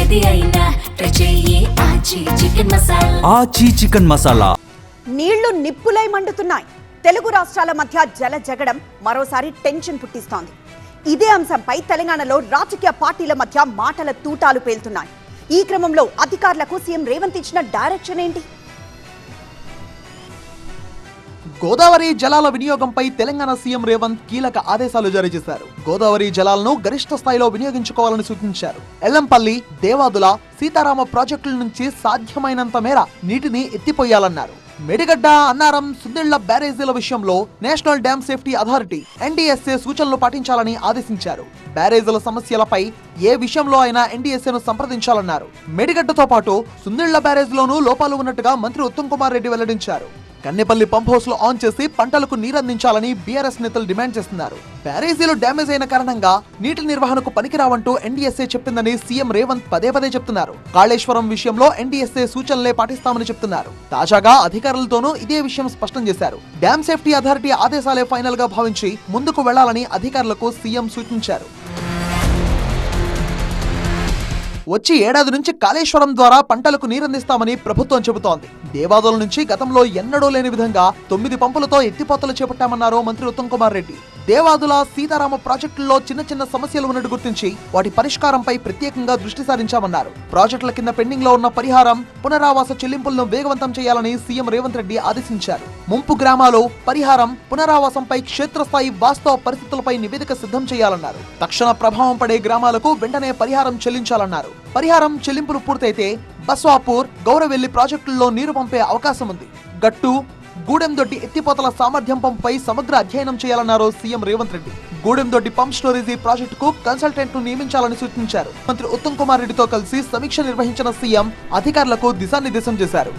ఏది అయినా ట్రై చెయ్యి ఆచి చికెన్ మసాలా. ఆచి చికెన్ మసాలా. నీళ్లు నిప్పులై మండుతున్నాయి. తెలుగు రాష్ట్రాల మధ్య జల జగడం మరోసారి టెన్షన్ పుట్టిస్తోంది. ఇదే అంశంపై తెలంగాణలో రాజకీయ పార్టీల మధ్య మాటల తూటాలు పేలుతున్నాయి. ఈ క్రమంలో అధికారులకు సీఎం రేవంత్ ఇచ్చిన డైరెక్షన్ ఏంటి? గోదావరి జలాల వినియోగంపై తెలంగాణ సీఎం రేవంత్ కీలక ఆదేశాలు జారీ చేశారు. గోదావరి జలాలను గరిష్ట స్థాయిలో వినియోగించుకోవాలని సూచించారు. ఎల్లంపల్లి, దేవాదుల, సీతారామ ప్రాజెక్టుల నుంచి సాధ్యమైనంత మేర నీటిని ఎత్తిపోయాలన్నారు. మేడిగడ్డ, అన్నారం, సుందిళ్ల బ్యారేజీల విషయంలో national dam safety authority NDSA సూచనలు పాటించాలని ఆదేశించారు. బ్యారేజీల సమస్యలపై ఏ విషయంలో అయినా NDSAను సంప్రదించాలన్నారు. మేడిగడ్డతో పాటు సుందిళ్ల బ్యారేజీలోనూ లోపాలు ఉన్నట్టుగా మంత్రి ఉత్తమ్ కుమార్ రెడ్డి వెల్లడించారు. కన్నెపల్లి పంప్ హౌస్ లో ఆన్ చేసి పంటలకు నీరందించాలని బీఆర్ఎస్ నేతలు డిమాండ్ చేస్తున్నారు. బ్యారేజీలు డ్యామేజ్ అయిన కారణంగా నీటి నిర్వహణకు పనికిరావంటూ NDSA చెప్పిందని సీఎం రేవంత్ పదే పదే చెప్తున్నారు. కాళేశ్వరం విషయంలో NDSA సూచనలే పాటిస్తామని చెప్తున్నారు. తాజాగా అధికారులతోనూ ఇదే విషయం స్పష్టం చేశారు. డ్యామ్ సేఫ్టీ అథారిటీ ఆదేశాలే ఫైనల్ గా భావించి ముందుకు వెళ్లాలని అధికారులకు సీఎం సూచించారు. వచ్చి ఏడాది నుంచి కాళేశ్వరం ద్వారా పంటలకు నీరందిస్తామని ప్రభుత్వం చెబుతోంది. దేవాదుల నుంచి గతంలో ఎన్నడూ లేని విధంగా 9 పంపులతో ఎత్తిపోతలు చేపట్టామన్నారు మంత్రి ఉత్తమ్ కుమార్ రెడ్డి. దేవాదుల, సీతారామ ప్రాజెక్టుల్లో చిన్న చిన్న సమస్యలు ఉన్నట్టు గుర్తించి వాటి పరిష్కారంపై ప్రత్యేకంగా దృష్టి సారించామన్నారు. ప్రాజెక్టుల కింద పెండింగ్ లో ఉన్న పరిహారం, పునరావాస చెల్లింపులను వేగవంతం చేయాలని సీఎం రేవంత్ రెడ్డి ఆదేశించారు. ముంపు గ్రామాలు పరిహారం, పునరావాసంపై క్షేత్రస్థాయి వాస్తవ పరిస్థితులపై నివేదిక సిద్ధం చేయాలన్నారు. తక్షణ ప్రభావం పడే గ్రామాలకు వెంటనే పరిహారం చెల్లించాలన్నారు. పరిహారం చెల్లింపులు పూర్తయితే బస్వాపూర్, గౌరవెల్లి ప్రాజెక్టుల్లో నీరు పంపే అవకాశం ఉంది. గట్టు, గూడెందొడ్డి ఎత్తిపోతల సామర్థ్యం పంపుపై సమగ్ర అధ్యయనం చేయాలన్నారు CM Revanth Reddy. Gudemdoddi pump storage ప్రాజెక్టుకు కన్సల్టెంట్ ను నియమించాలని సూచించారు. మంత్రి ఉత్తమ్ కుమార్ రెడ్డితో కలిసి సమీక్ష నిర్వహించిన సీఎం అధికారులకు దిశానిర్దేశం చేశారు.